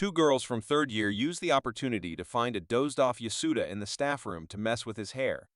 Two girls from third year use the opportunity to find a dozed-off Yasuda in the staff room to mess with his hair.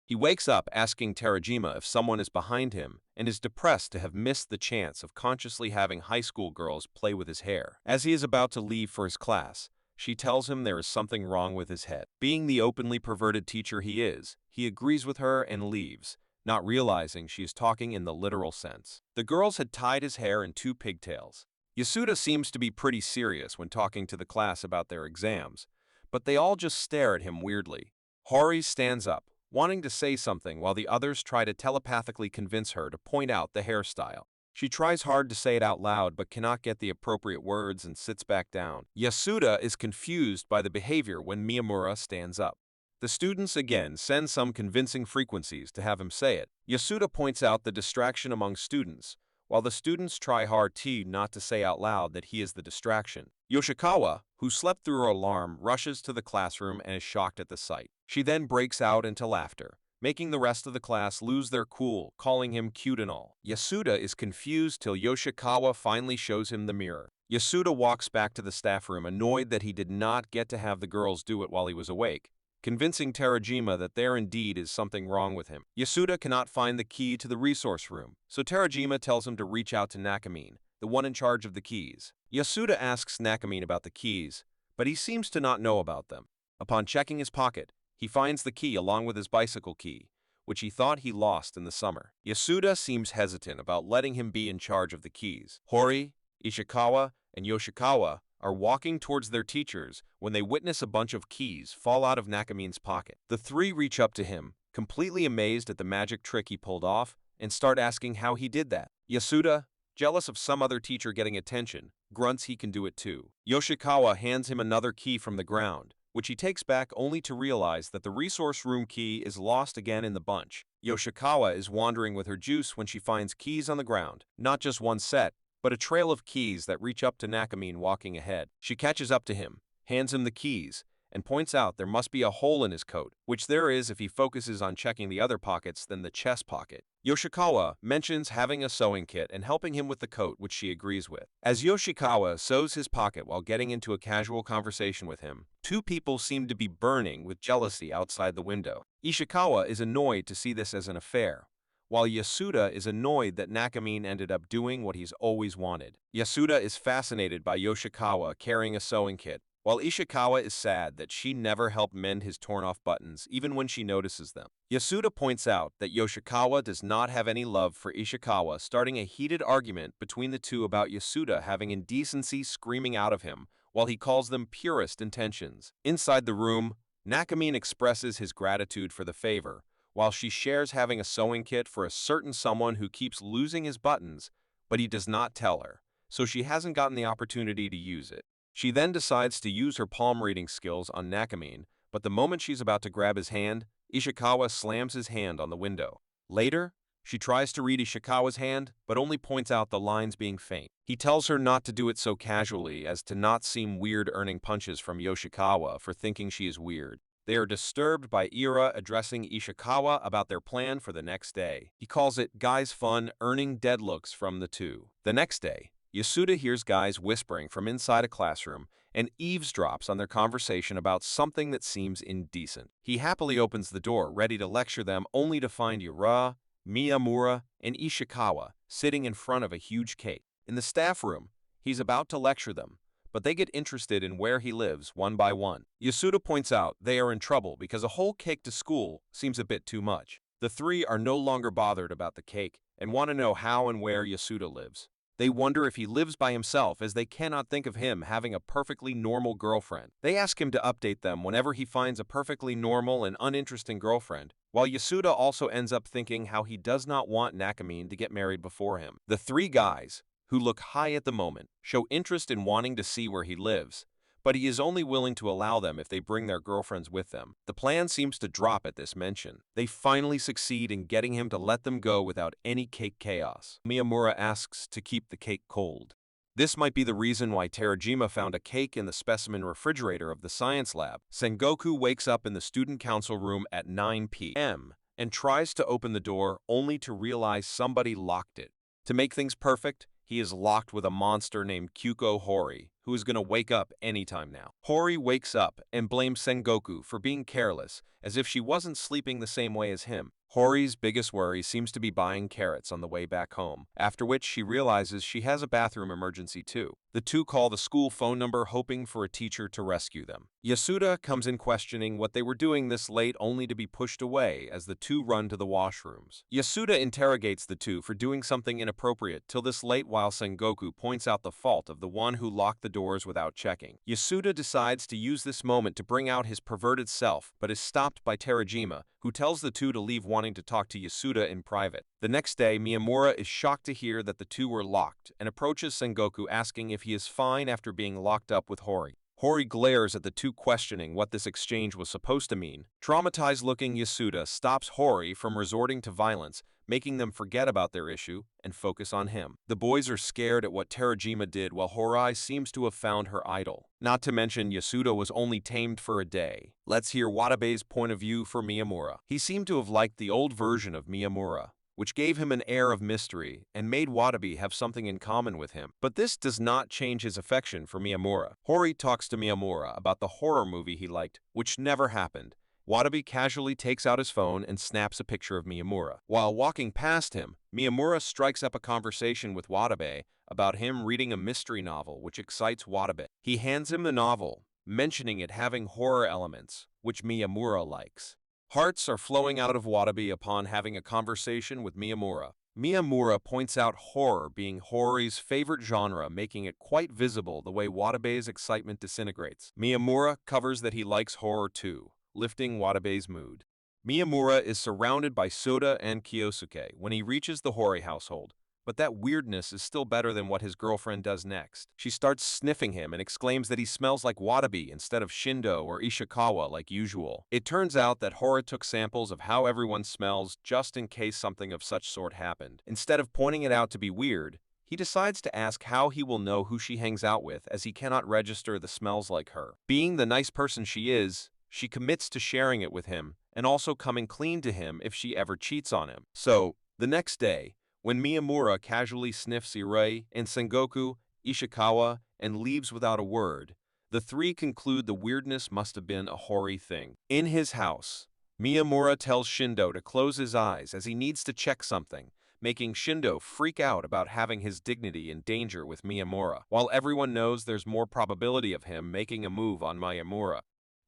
He wakes up asking Terajima if someone is behind him and is depressed to have missed the chance of consciously having high school girls play with his hair. As he is about to leave for his class, she tells him there is something wrong with his head. Being the openly perverted teacher he is, he agrees with her and leaves, not realizing she is talking in the literal sense. The girls had tied his hair in two pigtails. Yasuda seems to be pretty serious when talking to the class about their exams, but they all just stare at him weirdly. Hori stands up, wanting to say something while the others try to telepathically convince her to point out the hairstyle. She tries hard to say it out loud but cannot get the appropriate words and sits back down. Yasuda is confused by the behavior when Miyamura stands up. The students again send some convincing frequencies to have him say it. Yasuda points out the distraction among students, while the students try hard not to say out loud that he is the distraction. Yoshikawa, who slept through her alarm, rushes to the classroom and is shocked at the sight. She then breaks out into laughter, making the rest of the class lose their cool, calling him cute and all. Yasuda is confused till Yoshikawa finally shows him the mirror. Yasuda walks back to the staff room annoyed that he did not get to have the girls do it while he was awake, convincing Terajima that there indeed is something wrong with him. Yasuda cannot find the key to the resource room, so Terajima tells him to reach out to Nakamine, the one in charge of the keys. Yasuda asks Nakamine about the keys, but he seems to not know about them. Upon checking his pocket, he finds the key along with his bicycle key, which he thought he lost in the summer. Yasuda seems hesitant about letting him be in charge of the keys. Hori, Ishikawa, and Yoshikawa are walking towards their teachers when they witness a bunch of keys fall out of Nakamine's pocket. The three reach up to him, completely amazed at the magic trick he pulled off, and start asking how he did that. Yasuda, jealous of some other teacher getting attention, grunts he can do it too. Yoshikawa hands him another key from the ground, which he takes back only to realize that the resource room key is lost again in the bunch. Yoshikawa is wandering with her juice when she finds keys on the ground, not just one set, but a trail of keys that reach up to Nakamine walking ahead. She catches up to him, hands him the keys, and points out there must be a hole in his coat, which there is if he focuses on checking the other pockets than the chest pocket. Yoshikawa mentions having a sewing kit and helping him with the coat, which she agrees with. As Yoshikawa sews his pocket while getting into a casual conversation with him, two people seem to be burning with jealousy outside the window. Ishikawa is annoyed to see this as an affair, while Yasuda is annoyed that Nakamine ended up doing what he's always wanted. Yasuda is fascinated by Yoshikawa carrying a sewing kit, while Ishikawa is sad that she never helped mend his torn-off buttons even when she notices them. Yasuda points out that Yoshikawa does not have any love for Ishikawa, starting a heated argument between the two about Yasuda having indecency screaming out of him, while he calls them purest intentions. Inside the room, Nakamine expresses his gratitude for the favor, while she shares having a sewing kit for a certain someone who keeps losing his buttons, but he does not tell her, so she hasn't gotten the opportunity to use it. She then decides to use her palm reading skills on Nakamine, but the moment she's about to grab his hand, Ishikawa slams his hand on the window. Later, she tries to read Ishikawa's hand, but only points out the lines being faint. He tells her not to do it so casually as to not seem weird, earning punches from Yoshikawa for thinking she is weird. They are disturbed by Ira addressing Ishikawa about their plan for the next day. He calls it guys' fun, earning dead looks from the two. The next day, Yasuda hears guys whispering from inside a classroom and eavesdrops on their conversation about something that seems indecent. He happily opens the door, ready to lecture them, only to find Hori, Miyamura, and Ishikawa sitting in front of a huge cake. In the staff room, he's about to lecture them, but they get interested in where he lives one by one. Yasuda points out they are in trouble because a whole cake to school seems a bit too much. The three are no longer bothered about the cake and want to know how and where Yasuda lives. They wonder if he lives by himself, as they cannot think of him having a perfectly normal girlfriend. They ask him to update them whenever he finds a perfectly normal and uninteresting girlfriend, while Yasuda also ends up thinking how he does not want Nakamine to get married before him. The three guys, who look high at the moment, show interest in wanting to see where he lives, but he is only willing to allow them if they bring their girlfriends with them. The plan seems to drop at this mention. They finally succeed in getting him to let them go without any cake chaos. Miyamura asks to keep the cake cold. This might be the reason why Terajima found a cake in the specimen refrigerator of the science lab. Sengoku wakes up in the student council room at 9 p.m. and tries to open the door only to realize somebody locked it. To make things perfect, he is locked with a monster named Kyuko Hori, who is gonna wake up anytime now. Hori wakes up and blames Sengoku for being careless, as if she wasn't sleeping the same way as him. Hori's biggest worry seems to be buying carrots on the way back home, after which she realizes she has a bathroom emergency too. The two call the school phone number hoping for a teacher to rescue them. Yasuda comes in questioning what they were doing this late only to be pushed away as the two run to the washrooms. Yasuda interrogates the two for doing something inappropriate till this late while Sengoku points out the fault of the one who locked the doors without checking. Yasuda decides to use this moment to bring out his perverted self but is stopped by Terajima, who tells the two to leave wanting to talk to Yasuda in private. The next day, Miyamura is shocked to hear that the two were locked and approaches Sengoku asking if he is fine after being locked up with Hori. Hori glares at the two questioning what this exchange was supposed to mean. Traumatized-looking Yasuda stops Hori from resorting to violence, making them forget about their issue and focus on him. The boys are scared at what Terajima did while Hori seems to have found her idol. Not to mention Yasuda was only tamed for a day. Let's hear Watabe's point of view for Miyamura. He seemed to have liked the old version of Miyamura, which gave him an air of mystery and made Watabe have something in common with him. But this does not change his affection for Miyamura. Hori talks to Miyamura about the horror movie he liked, which never happened. Watabe casually takes out his phone and snaps a picture of Miyamura. While walking past him, Miyamura strikes up a conversation with Watabe about him reading a mystery novel which excites Watabe. He hands him the novel, mentioning it having horror elements, which Miyamura likes. Hearts are flowing out of Watabe upon having a conversation with Miyamura. Miyamura points out horror being Hori's favorite genre, making it quite visible the way Watabe's excitement disintegrates. Miyamura covers that he likes horror too, lifting Watabe's mood. Miyamura is surrounded by Soda and Kyosuke when he reaches the Hori household, but that weirdness is still better than what his girlfriend does next. She starts sniffing him and exclaims that he smells like Watabe instead of Shindo or Ishikawa like usual. It turns out that Hori took samples of how everyone smells just in case something of such sort happened. Instead of pointing it out to be weird, he decides to ask how he will know who she hangs out with as he cannot register the smells like her. Being the nice person she is, she commits to sharing it with him and also coming clean to him if she ever cheats on him. So, the next day, when Miyamura casually sniffs Irei and Sengoku, Ishikawa, and leaves without a word, the three conclude the weirdness must have been a Hori thing. In his house, Miyamura tells Shindo to close his eyes as he needs to check something, making Shindo freak out about having his dignity in danger with Miyamura, while everyone knows there's more probability of him making a move on Miyamura.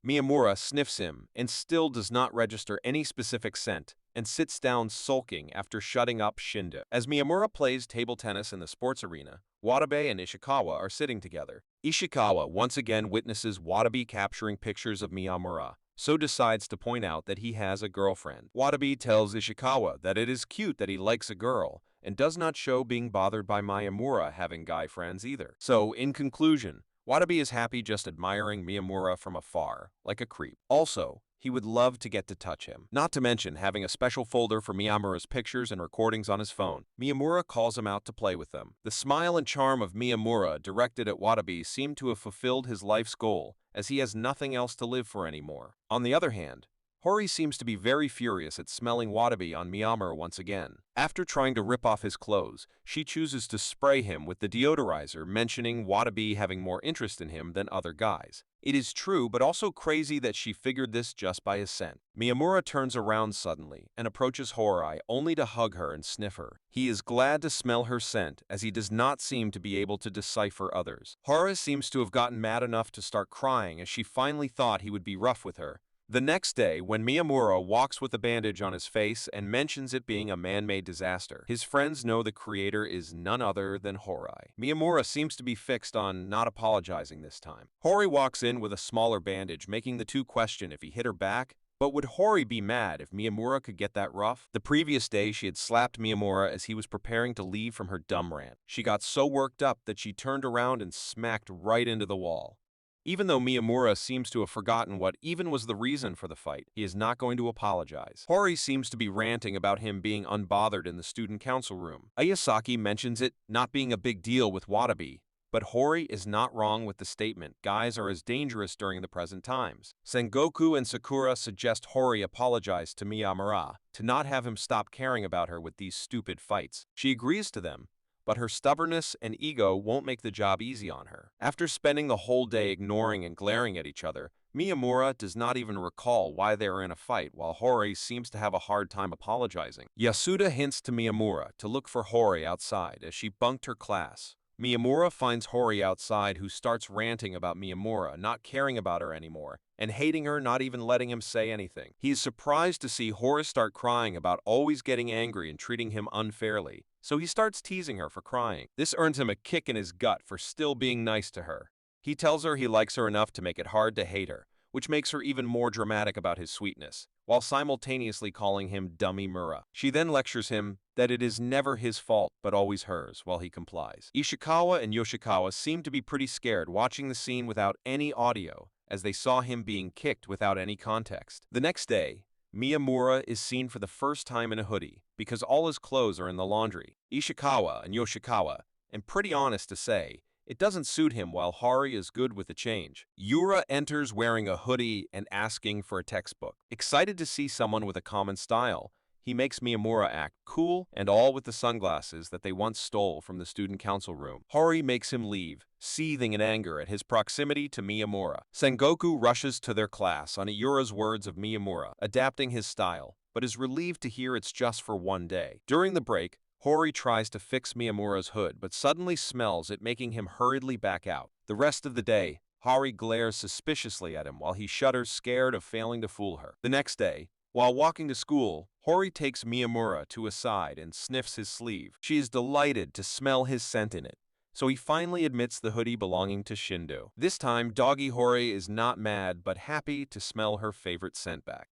Miyamura sniffs him and still does not register any specific scent, and sits down sulking after shutting up Shindo. As Miyamura plays table tennis in the sports arena, Watabe and Ishikawa are sitting together. Ishikawa once again witnesses Watabe capturing pictures of Miyamura, so decides to point out that he has a girlfriend. Watabe tells Ishikawa that it is cute that he likes a girl, and does not show being bothered by Miyamura having guy friends either. So, in conclusion, Watabe is happy just admiring Miyamura from afar, like a creep. Also, he would love to get to touch him. Not to mention having a special folder for Miyamura's pictures and recordings on his phone. Miyamura calls him out to play with them. The smile and charm of Miyamura directed at Watabe seem to have fulfilled his life's goal, as he has nothing else to live for anymore. On the other hand, Hori seems to be very furious at smelling Watabe on Miyamura once again. After trying to rip off his clothes, she chooses to spray him with the deodorizer, mentioning Watabe having more interest in him than other guys. It is true, but also crazy that she figured this just by his scent. Miyamura turns around suddenly and approaches Hori only to hug her and sniff her. He is glad to smell her scent as he does not seem to be able to decipher others. Hori seems to have gotten mad enough to start crying as she finally thought he would be rough with her. The next day, when Miyamura walks with a bandage on his face and mentions it being a man-made disaster, his friends know the creator is none other than Hori. Miyamura seems to be fixed on not apologizing this time. Hori walks in with a smaller bandage, making the two question if he hit her back. But would Hori be mad if Miyamura could get that rough? The previous day, she had slapped Miyamura as he was preparing to leave from her dumb rant. She got so worked up that she turned around and smacked right into the wall. Even though Miyamura seems to have forgotten what even was the reason for the fight, he is not going to apologize. Hori seems to be ranting about him being unbothered in the student council room. Ayasaki mentions it not being a big deal with Watabe, but Hori is not wrong with the statement guys are as dangerous during the present times. Sengoku and Sakura suggest Hori apologize to Miyamura to not have him stop caring about her with these stupid fights. She agrees to them, but her stubbornness and ego won't make the job easy on her. After spending the whole day ignoring and glaring at each other, Miyamura does not even recall why they are in a fight, while Hori seems to have a hard time apologizing. Yasuda hints to Miyamura to look for Hori outside as she bunked her class. Miyamura finds Hori outside, who starts ranting about Miyamura not caring about her anymore and hating her, not even letting him say anything. He is surprised to see Hori start crying about always getting angry and treating him unfairly, so he starts teasing her for crying. This earns him a kick in his gut for still being nice to her. He tells her he likes her enough to make it hard to hate her, which makes her even more dramatic about his sweetness, while simultaneously calling him Dummy Mura. She then lectures him that it is never his fault but always hers, while he complies. Ishikawa and Yoshikawa seem to be pretty scared watching the scene without any audio, as they saw him being kicked without any context. The next day, Miyamura is seen for the first time in a hoodie, because all his clothes are in the laundry. Ishikawa and Yoshikawa, and pretty honest to say, it doesn't suit him, while Hori is good with the change. Yura enters wearing a hoodie and asking for a textbook. Excited to see someone with a common style, he makes Miyamura act cool and all with the sunglasses that they once stole from the student council room. Hori makes him leave, seething in anger at his proximity to Miyamura. Sengoku rushes to their class on Yura's words of Miyamura, adapting his style, but is relieved to hear it's just for one day. During the break, Hori tries to fix Miyamura's hood, but suddenly smells it, making him hurriedly back out. The rest of the day, Hori glares suspiciously at him while he shudders, scared of failing to fool her. The next day, while walking to school, Hori takes Miyamura to a side and sniffs his sleeve. She is delighted to smell his scent in it, so he finally admits the hoodie belonging to Shindo. This time, Doggy Hori is not mad but happy to smell her favorite scent back.